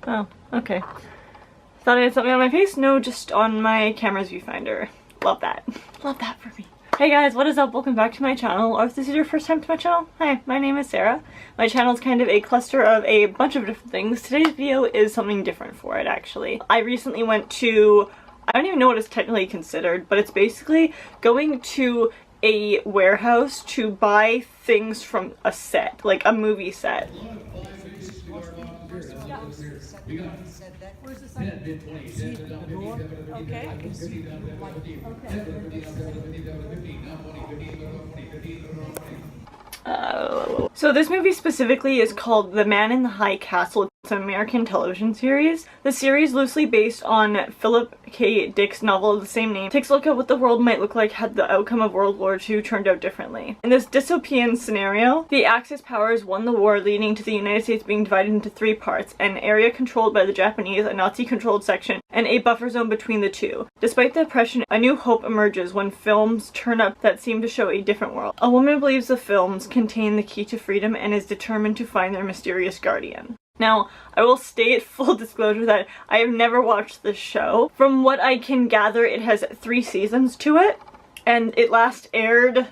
Oh, okay. Thought I had something on my face? No, just on my camera's viewfinder. Love that. Love that for me. Hey guys, what is up? Welcome back to my channel, or if this is your first time to my channel, hi, my name is Sarah. My channel is kind of a cluster of a bunch of different things. Today's video is something different for it, actually. I recently went to, I don't even know what it's technically considered, but it's basically going to a warehouse to buy things from a set, like a movie set. Where's the sign? Okay. So this movie specifically is called The Man in the High Castle. It's an American television series. The series, loosely based on Philip K. Dick's novel of the same name, takes a look at what the world might look like had the outcome of World War II turned out differently. In this dystopian scenario, the Axis powers won the war, leading to the United States being divided into three parts: an area controlled by the Japanese, a Nazi-controlled section, and a buffer zone between the two. Despite the oppression, a new hope emerges when films turn up that seem to show a different world. A woman believes the films contain the key to freedom and is determined to find their mysterious guardian. Now, I will state, full disclosure, that I have never watched this show. From what I can gather, it has 3 seasons to it, and it last aired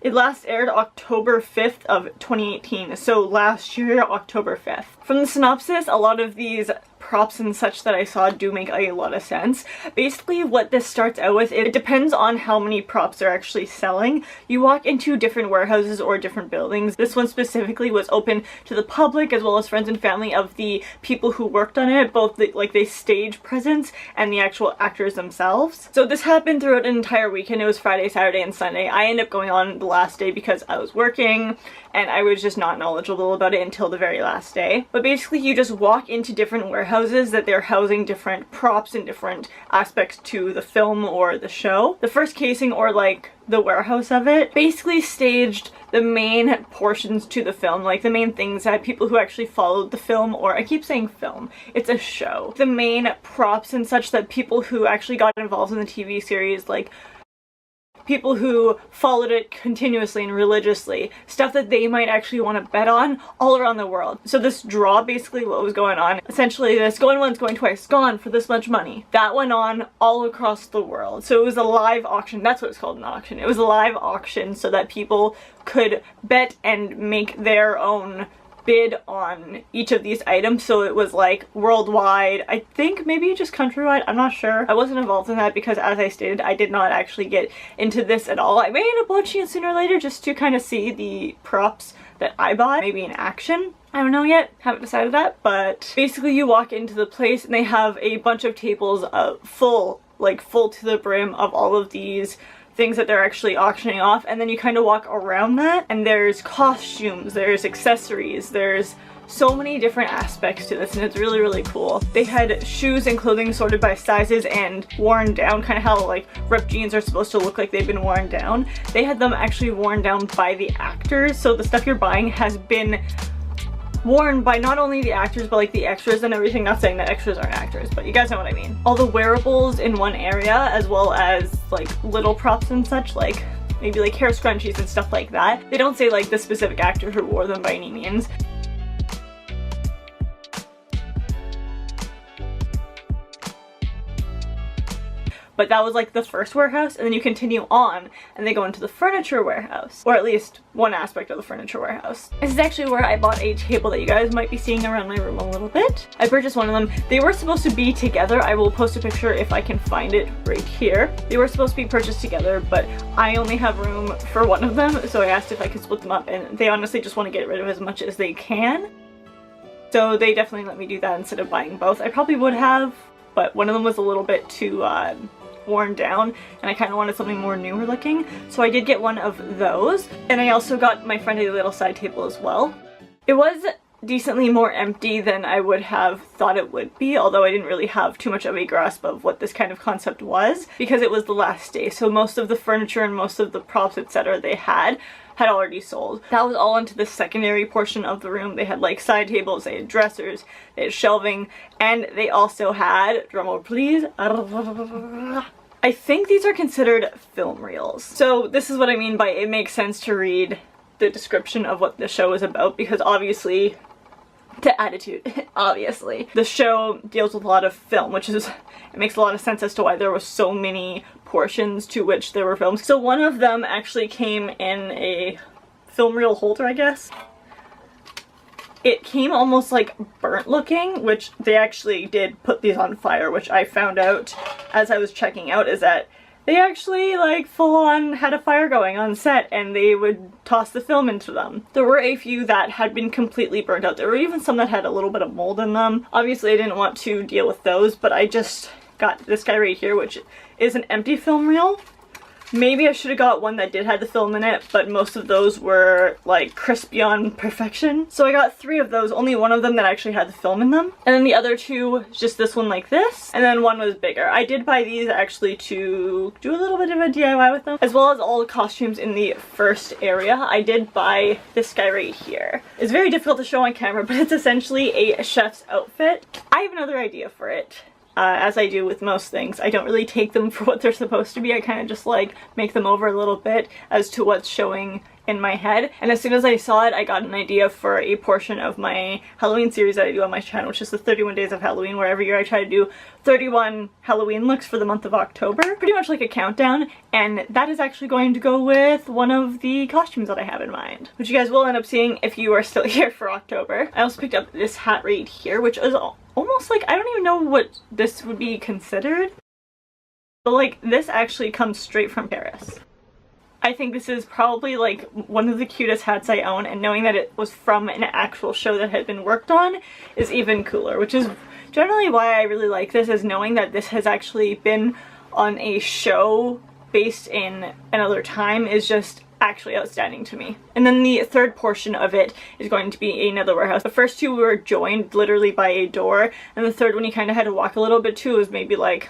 October 5th of 2018, so last year, October 5th. From the synopsis, a lot of these props and such that I saw do make a lot of sense. Basically, what this starts out with, it depends on how many props they're actually selling. You walk into different warehouses or different buildings. This one specifically was open to the public as well as friends and family of the people who worked on it, both the stage presence and the actual actors themselves. So this happened throughout an entire weekend. It was Friday, Saturday, and Sunday. I ended up going on the last day because I was working and I was just not knowledgeable about it until the very last day. But basically, you just walk into different warehouses that they're housing different props and different aspects to the film or the show. The first casing, or like the warehouse of it, basically staged the main portions to the film, like the main things that people who actually followed the film, or I keep saying film, it's a show. The main props and such that people who actually got involved in the TV series, like people who followed it continuously and religiously, stuff that they might actually want to bet on all around the world. So this draw, basically what was going on, essentially this going once, going twice, gone for this much money. That went on all across the world. So it was a live auction. That's what it's called, an auction. It was a live auction so that people could bet and make their own bid on each of these items. So it was like worldwide, I think maybe just countrywide, I'm not sure. I wasn't involved in that because, as I stated, I did not actually get into this at all. I may end up watching it sooner or later just to kind of see the props that I bought, maybe in action. I don't know yet, haven't decided that, but basically you walk into the place and they have a bunch of tables full to the brim of all of these things that they're actually auctioning off, and then you kind of walk around that and there's costumes, there's accessories, there's so many different aspects to this, and it's really, really cool. They had shoes and clothing sorted by sizes and worn down, kind of how like ripped jeans are supposed to look like they've been worn down. They had them actually worn down by the actors, so the stuff you're buying has been worn by not only the actors but like the extras and everything. Not saying that extras aren't actors, but you guys know what I mean. All the wearables in one area, as well as like little props and such, like maybe like hair scrunchies and stuff like that. They don't say like the specific actor who wore them by any means. But that was like the first warehouse, and then you continue on and they go into the furniture warehouse, or at least one aspect of the furniture warehouse. This is actually where I bought a table that you guys might be seeing around my room a little bit. I purchased one of them. They were supposed to be together. I will post a picture if I can find it right here. They were supposed to be purchased together, but I only have room for one of them, so I asked if I could split them up, and they honestly just want to get rid of as much as they can. So they definitely let me do that instead of buying both. I probably would have, but one of them was a little bit too worn down and I kind of wanted something more newer looking, so I did get one of those. And I also got my friend a little side table as well. It was decently more empty than I would have thought it would be, although I didn't really have too much of a grasp of what this kind of concept was because it was the last day, so most of the furniture and most of the props, etc. they had already sold. That was all into the secondary portion of the room. They had like side tables, they had dressers, they had shelving, and they also had, drumroll please, I think these are considered film reels. So this is what I mean by it makes sense to read the description of what the show is about, because obviously to attitude, obviously. The show deals with a lot of film, which is, it makes a lot of sense as to why there were so many portions to which there were films. So one of them actually came in a film reel holder, I guess. It came almost like burnt looking, which they actually did put these on fire, which I found out as I was checking out, is that they actually like full on had a fire going on set and they would toss the film into them. There were a few that had been completely burnt out. There were even some that had a little bit of mold in them. Obviously I didn't want to deal with those, but I just got this guy right here, which is an empty film reel. Maybe I should have got one that did have the film in it, but most of those were like crisp beyond perfection. So I got 3 of those, only one of them that actually had the film in them. And then the other 2, just this one like this, and then one was bigger. I did buy these actually to do a little bit of a DIY with them, as well as all the costumes in the first area. I did buy this guy right here. It's very difficult to show on camera, but it's essentially a chef's outfit. I have another idea for it. As I do with most things, I don't really take them for what they're supposed to be. I kind of just like make them over a little bit as to what's showing in my head. And as soon as I saw it, I got an idea for a portion of my Halloween series that I do on my channel, which is the 31 Days of Halloween, where every year I try to do 31 Halloween looks for the month of October. Pretty much like a countdown, and that is actually going to go with one of the costumes that I have in mind, which you guys will end up seeing if you are still here for October. I also picked up this hat right here, which is almost like, I don't even know what this would be considered, but like this actually comes straight from Paris. I think this is probably like one of the cutest hats I own, and knowing that it was from an actual show that had been worked on is even cooler, which is generally why I really like this, is knowing that this has actually been on a show based in another time is just actually outstanding to me. And then the third portion of it is going to be another warehouse. The first 2 were joined literally by a door, and the third one you kind of had to walk a little bit to. It was maybe like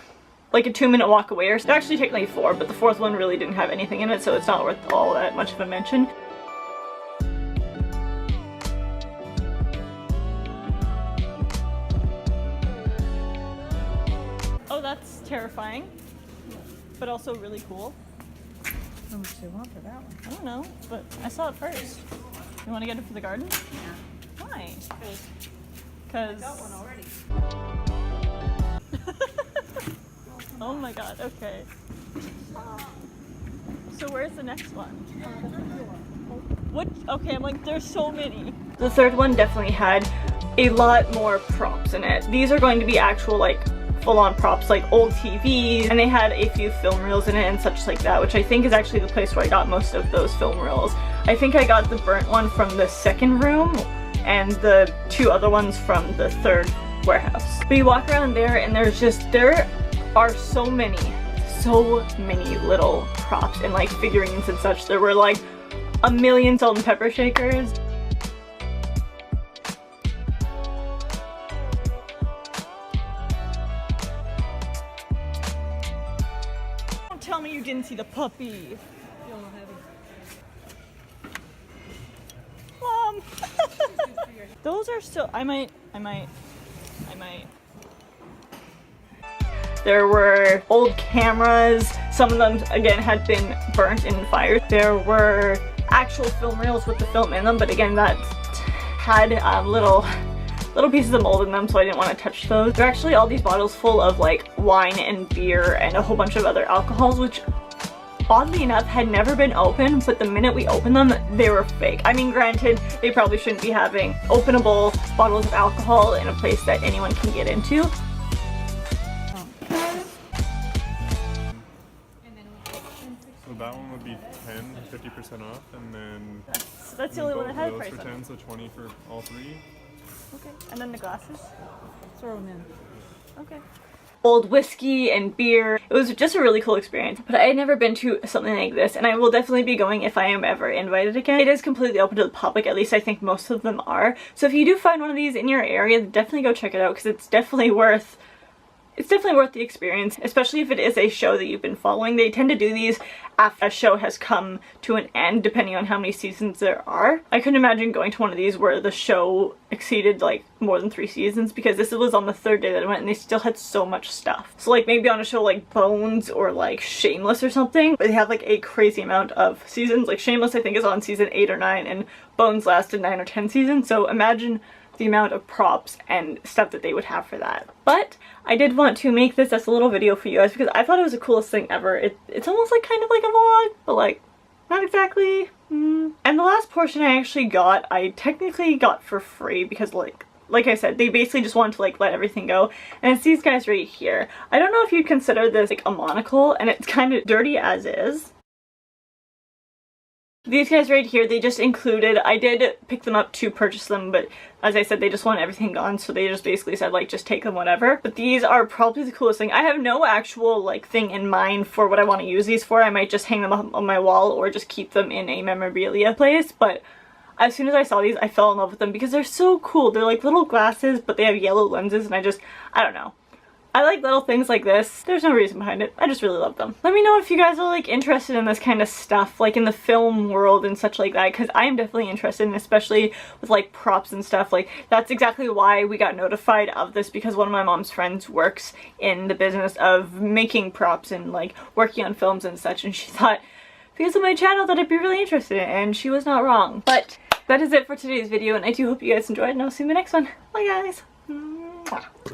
a 2-minute walk away, or so. Actually technically 4, but the 4th one really didn't have anything in it, so it's not worth all that much of a mention. Oh, that's terrifying, but also really cool. How much do you want for that one? I don't know, but I saw it first. You want to get it for the garden? Yeah. Why? Because Because... I got one already. Oh my god, okay. So where's the next one? What? Okay, I'm like, there's so many. The third one definitely had a lot more props in it. These are going to be actual like full-on props, like old TVs, and they had a few film reels in it and such like that, which I think is actually the place where I got most of those film reels. I think I got the burnt one from the second room and the 2 other ones from the third warehouse. But you walk around there and there are so many little props and like figurines and such. There were like a million salt and pepper shakers. Don't tell me you didn't see the puppy. Mom! Those are still, I might. There were old cameras. Some of them, again, had been burnt in fire. There were actual film reels with the film in them, but again, that had little pieces of mold in them, so I didn't want to touch those. There are actually all these bottles full of like wine and beer and a whole bunch of other alcohols, which oddly enough had never been opened, but the minute we opened them, they were fake. I mean, granted, they probably shouldn't be having openable bottles of alcohol in a place that anyone can get into. So that one would be 50% off, and then That's the only one that had a those price for on 10, it. so 20 for all 3. Okay, and then the glasses. Throw them in. Okay. Old whiskey and beer. It was just a really cool experience, but I had never been to something like this, and I will definitely be going if I am ever invited again. It is completely open to the public, at least I think most of them are. So if you do find one of these in your area, definitely go check it out, because it's definitely worth the experience, especially if it is a show that you've been following. They tend to do these after a show has come to an end, depending on how many seasons there are. I couldn't imagine going to one of these where the show exceeded like more than 3 seasons, because this was on the 3rd day that I went and they still had so much stuff. So like maybe on a show like Bones or like Shameless or something, but they have like a crazy amount of seasons. Like Shameless I think is on season 8 or 9 and Bones lasted 9 or 10 seasons. So imagine the amount of props and stuff that they would have for that. But I did want to make this as a little video for you guys because I thought it was the coolest thing ever. It's almost like kind of like a vlog, but like not exactly. And the last portion I actually got, I technically got for free because like I said, they basically just wanted to like let everything go. And it's these guys right here. I don't know if you'd consider this like a monocle, and it's kind of dirty as is. These guys right here, they just included, I did pick them up to purchase them, but as I said, they just want everything gone, so they just basically said like, just take them, whatever. But these are probably the coolest thing. I have no actual like thing in mind for what I want to use these for. I might just hang them up on my wall or just keep them in a memorabilia place, but as soon as I saw these, I fell in love with them because they're so cool. They're like little glasses, but they have yellow lenses, and I don't know. I like little things like this. There's no reason behind it. I just really love them. Let me know if you guys are like interested in this kind of stuff, like in the film world and such like that, because I am definitely interested, and especially with like props and stuff. Like that's exactly why we got notified of this, because one of my mom's friends works in the business of making props and like working on films and such, and she thought because of my channel that I'd be really interested in it, and she was not wrong. But that is it for today's video, and I do hope you guys enjoyed, and I'll see you in the next one. Bye guys!